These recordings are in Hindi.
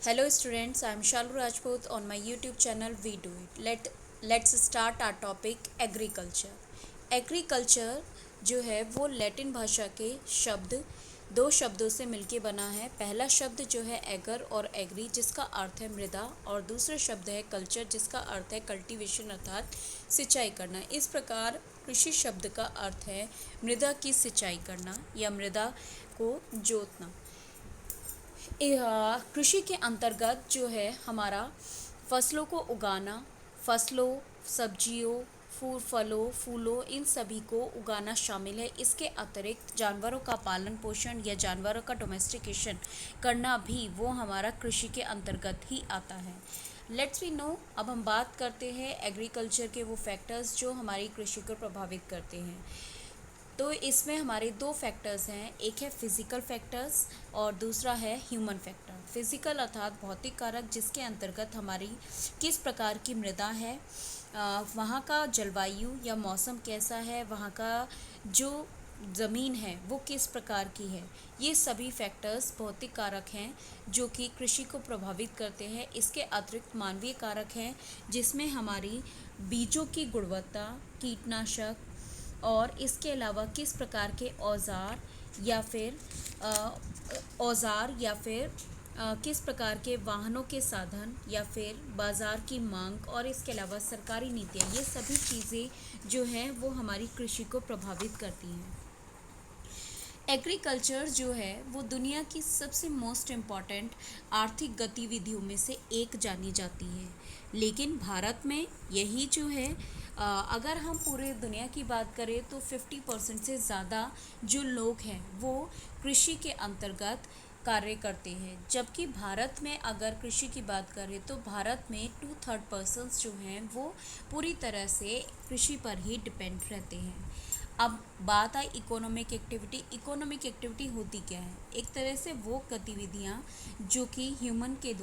Hello students, I am Shalu Rajput on my YouTube channel We Do It. Let's start our topic agriculture. Agriculture जो है वो लैटिन भाषा के दो शब्दों से मिलके बना है। पहला शब्द जो है एगर और एग्री जिसका अर्थ है मृदा और दूसरा शब्द है कल्चर जिसका अर्थ है कल्टीवेशन अर्थात सिंचाई करना। इस प्रकार कृषि शब्द का अर्थ है मृदा की सिंचाई करना या मृदा को जोतना। कृषि के अंतर्गत जो है हमारा फसलों को उगाना, फसलों, सब्जियों, फलों, फूलों इन सभी को उगाना शामिल है। इसके अतिरिक्त जानवरों का पालन पोषण या जानवरों का डोमेस्टिकेशन करना भी वो हमारा कृषि के अंतर्गत ही आता है। लेट्स वी नो, अब हम बात करते हैं एग्रीकल्चर के वो फैक्टर्स जो हमारी कृषि को प्रभावित करते हैं। तो इसमें हमारे दो फैक्टर्स हैं, एक है फिज़िकल फैक्टर्स और दूसरा है ह्यूमन फैक्टर। फिज़िकल अर्थात भौतिक कारक जिसके अंतर्गत हमारी किस प्रकार की मृदा है, वहाँ का जलवायु या मौसम कैसा है, वहाँ का जो ज़मीन है वो किस प्रकार की है। ये सभी फैक्टर्स भौतिक कारक हैं जो कि कृषि को प्रभावित करते हैं। इसके अतिरिक्त मानवीय कारक हैं जिसमें हमारी बीजों की गुणवत्ता, कीटनाशक और इसके अलावा किस प्रकार के औज़ार या फिर किस प्रकार के वाहनों के साधन या फिर बाज़ार की मांग और इसके अलावा सरकारी नीतियाँ, ये सभी चीज़ें जो हैं वो हमारी कृषि को प्रभावित करती हैं। एग्रीकल्चर जो है वो दुनिया की सबसे मोस्ट इम्पॉर्टेंट आर्थिक गतिविधियों में से एक जानी जाती है, लेकिन भारत में यही जो है अगर हम पूरे दुनिया की बात करें तो 50% से ज़्यादा जो लोग हैं वो कृषि के अंतर्गत कार्य करते हैं। जबकि भारत में अगर कृषि की बात करें तो भारत में 2/3 जो हैं वो पूरी तरह से कृषि पर ही डिपेंड रहते हैं। अब बात I economic activity. Economic activity होती क्या है? एक तरह से वो गतिविधियाँ जो कि ह्यूमन के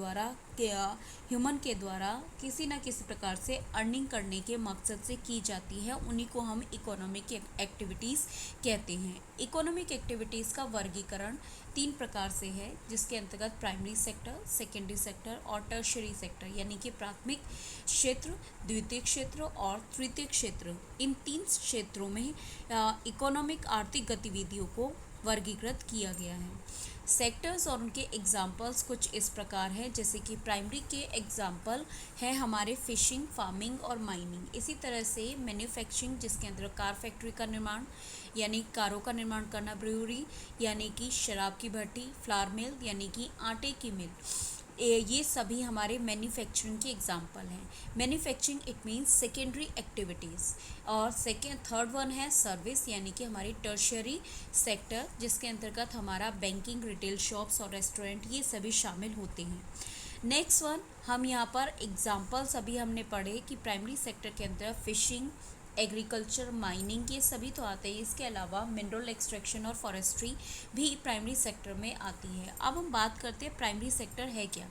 द्वारा किसी न किसी प्रकार से अर्निंग करने के मकसद से की जाती है, उन्हीं को हम इकोनॉमिक एक्टिविटीज़ कहते हैं। इकोनॉमिक एक्टिविटीज़ का वर्गीकरण 3 प्रकार से है, जिसके अंतर्गत प्राइमरी सेक्टर, सेकेंडरी सेक्टर और टर्शियरी सेक्टर यानी कि प्राथमिक क्षेत्र, द्वितीयक क्षेत्र और तृतीयक क्षेत्र। इन 3 क्षेत्रों में इकोनॉमिक आर्थिक गतिविधियों को वर्गीकृत किया गया है। सेक्टर्स और उनके एग्जाम्पल्स कुछ इस प्रकार हैं, जैसे कि प्राइमरी के एग्जाम्पल है हमारे फिशिंग, फार्मिंग और माइनिंग। इसी तरह से मैन्युफैक्चरिंग जिसके अंदर कार फैक्ट्री का निर्माण यानी कारों का निर्माण करना, ब्रूअरी यानी कि शराब की भट्टी, फ्लावर मिल यानी कि आटे की मिल, ये सभी हमारे मैन्युफैक्चरिंग के एग्जाम्पल हैं। Manufacturing it means secondary activities. और थर्ड वन है सर्विस यानी कि हमारी टर्शियरी सेक्टर जिसके अंतर्गत हमारा बैंकिंग, रिटेल शॉप्स और रेस्टोरेंट ये सभी शामिल होते हैं। नेक्स्ट वन, हम यहाँ पर एग्जाम्पल्स अभी हमने पढ़े कि प्राइमरी सेक्टर के अंदर फिशिंग, एग्रीकल्चर, माइनिंग ये सभी तो आते हैं। इसके अलावा मिनरल एक्सट्रैक्शन और फॉरेस्ट्री भी प्राइमरी सेक्टर में आती है। अब हम बात करते हैं प्राइमरी सेक्टर है क्या।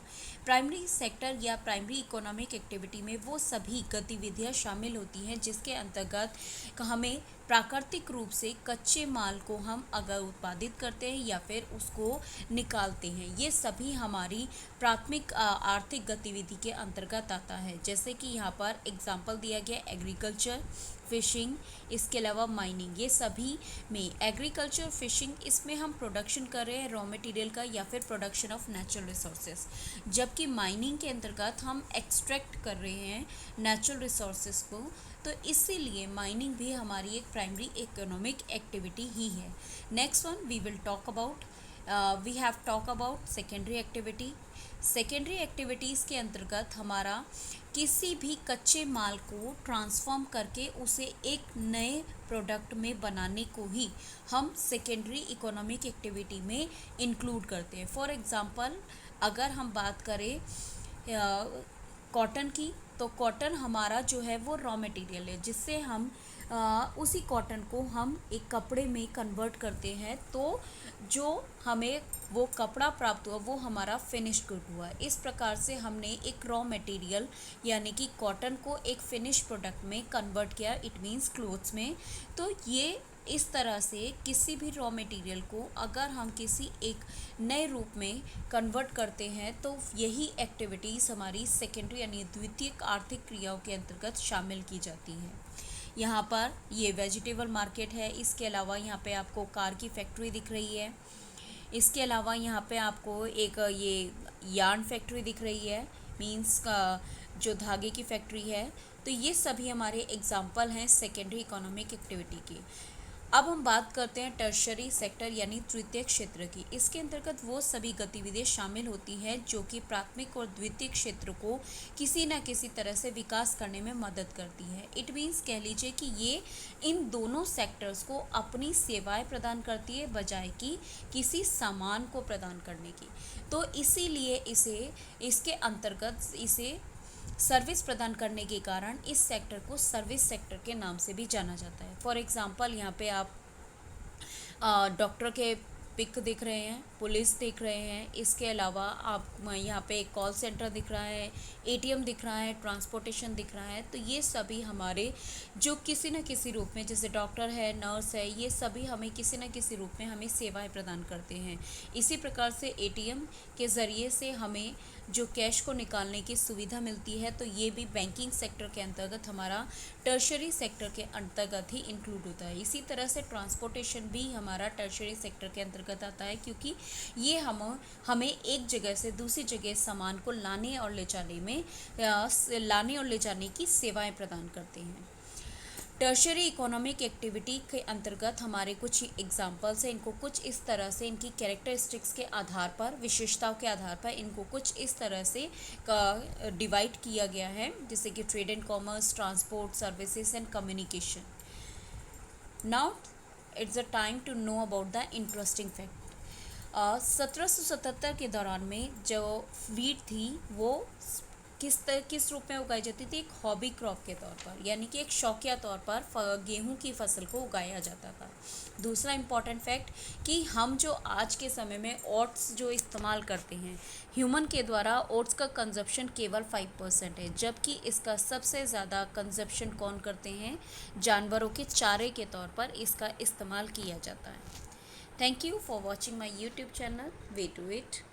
प्राइमरी सेक्टर या प्राइमरी इकोनॉमिक एक्टिविटी में वो सभी गतिविधियां शामिल होती हैं जिसके अंतर्गत हमें प्राकृतिक रूप से कच्चे माल को हम अगर उत्पादित करते हैं या फिर उसको निकालते हैं, ये सभी हमारी प्राथमिक आर्थिक गतिविधि के अंतर्गत आता है। जैसे कि यहाँ पर एग्जाम्पल दिया गया एग्रीकल्चर, फिशिंग, इसके अलावा माइनिंग। ये सभी में एग्रीकल्चर, फिशिंग इसमें हम प्रोडक्शन कर रहे हैं रॉ मटेरियल का या फिर प्रोडक्शन ऑफ नेचुरल रिसोर्सेज, जबकि माइनिंग के अंतर्गत हम एक्सट्रैक्ट कर रहे हैं नेचुरल रिसोर्सेज को। तो इसीलिए माइनिंग भी हमारी एक प्राइमरी इकोनॉमिक एक्टिविटी ही है। Next one we will talk about we have talk about secondary activity. Secondary activities के अंतर्गत हमारा किसी भी कच्चे माल को ट्रांसफॉर्म करके उसे एक नए प्रोडक्ट में बनाने को ही हम सेकेंडरी इकोनॉमिक एक्टिविटी में इंक्लूड करते हैं। फॉर एग्ज़ाम्पल अगर हम बात करें कॉटन की, तो कॉटन हमारा जो है वो रॉ मटेरियल है जिससे हम उसी कॉटन को हम एक कपड़े में कन्वर्ट करते हैं, तो जो हमें वो कपड़ा प्राप्त हुआ वो हमारा फिनिश गुड हुआ। इस प्रकार से हमने एक रॉ मटेरियल यानी कि कॉटन को एक फिनिश प्रोडक्ट में कन्वर्ट किया, इट मीन्स क्लोथ्स में। तो ये इस तरह से किसी भी रॉ मटेरियल को अगर हम किसी एक नए रूप में कन्वर्ट करते हैं तो यही एक्टिविटीज़ हमारी सेकेंडरी यानी द्वितीयक आर्थिक क्रियाओं के अंतर्गत शामिल की जाती है। यहाँ पर ये वेजिटेबल मार्केट है, इसके अलावा यहाँ पे आपको कार की फैक्ट्री दिख रही है, इसके अलावा यहाँ पे आपको एक ये यार्न फैक्ट्री दिख रही है, मीन्स का जो धागे की फैक्ट्री है। तो ये सभी हमारे एग्जाम्पल हैं सेकेंडरी इकोनॉमिक एक्टिविटी की। अब हम बात करते हैं टर्शरी सेक्टर यानी तृतीयक क्षेत्र की। इसके अंतर्गत वो सभी गतिविधियाँ शामिल होती हैं जो कि प्राथमिक और द्वितीयक क्षेत्र को किसी न किसी तरह से विकास करने में मदद करती है। इट मीन्स कह लीजिए कि ये इन दोनों सेक्टर्स को अपनी सेवाएं प्रदान करती है बजाय कि किसी सामान को प्रदान करने की। तो इसीलिए इसके अंतर्गत इसे सर्विस प्रदान करने के कारण इस सेक्टर को सर्विस सेक्टर के नाम से भी जाना जाता है। फॉर एग्ज़ाम्पल यहाँ पे आप डॉक्टर के पिक दिख रहे हैं, पुलिस दिख रहे हैं, इसके अलावा आप यहाँ पे एक कॉल सेंटर दिख रहा है, एटीएम दिख रहा है, ट्रांसपोर्टेशन दिख रहा है। तो ये सभी हमारे जो किसी न किसी रूप में, जैसे डॉक्टर है, नर्स है, ये सभी हमें किसी न किसी रूप में हमें सेवाएं प्रदान करते हैं। इसी प्रकार से एटीएम के ज़रिए से हमें जो कैश को निकालने की सुविधा मिलती है, तो ये भी बैंकिंग सेक्टर के अंतर्गत हमारा टर्शरी सेक्टर के अंतर्गत ही इंक्लूड होता है। इसी तरह से ट्रांसपोर्टेशन भी हमारा टर्शरी सेक्टर के अंतर्गत आता है, क्योंकि ये हमें एक जगह से दूसरी जगह सामान को लाने और ले जाने की सेवाएं प्रदान करते हैं। टर्शरी इकोनॉमिक एक्टिविटी के अंतर्गत हमारे कुछ एग्जाम्पल्स हैं। इनको कुछ इस तरह से इनकी कैरेक्टरिस्टिक्स के आधार पर, विशेषताओं के आधार पर इनको कुछ इस तरह से डिवाइड किया गया है, जैसे कि trade and commerce, transport, services and communication. Now it's a time to know about the interesting fact. 1777 के दौरान में जो वीट थी वो किस रूप में उगाई जाती थी? एक हॉबी क्रॉप के तौर पर, यानी कि एक शौकिया तौर पर गेहूं की फसल को उगाया जाता था। दूसरा इम्पॉर्टेंट फैक्ट कि हम जो आज के समय में ओट्स जो इस्तेमाल करते हैं, ह्यूमन के द्वारा ओट्स का कंजप्शन केवल 5% है, जबकि इसका सबसे ज़्यादा कंजप्शन कौन करते हैं? जानवरों के चारे के तौर पर इसका इस्तेमाल किया जाता है। Thank you for watching my YouTube channel way to it.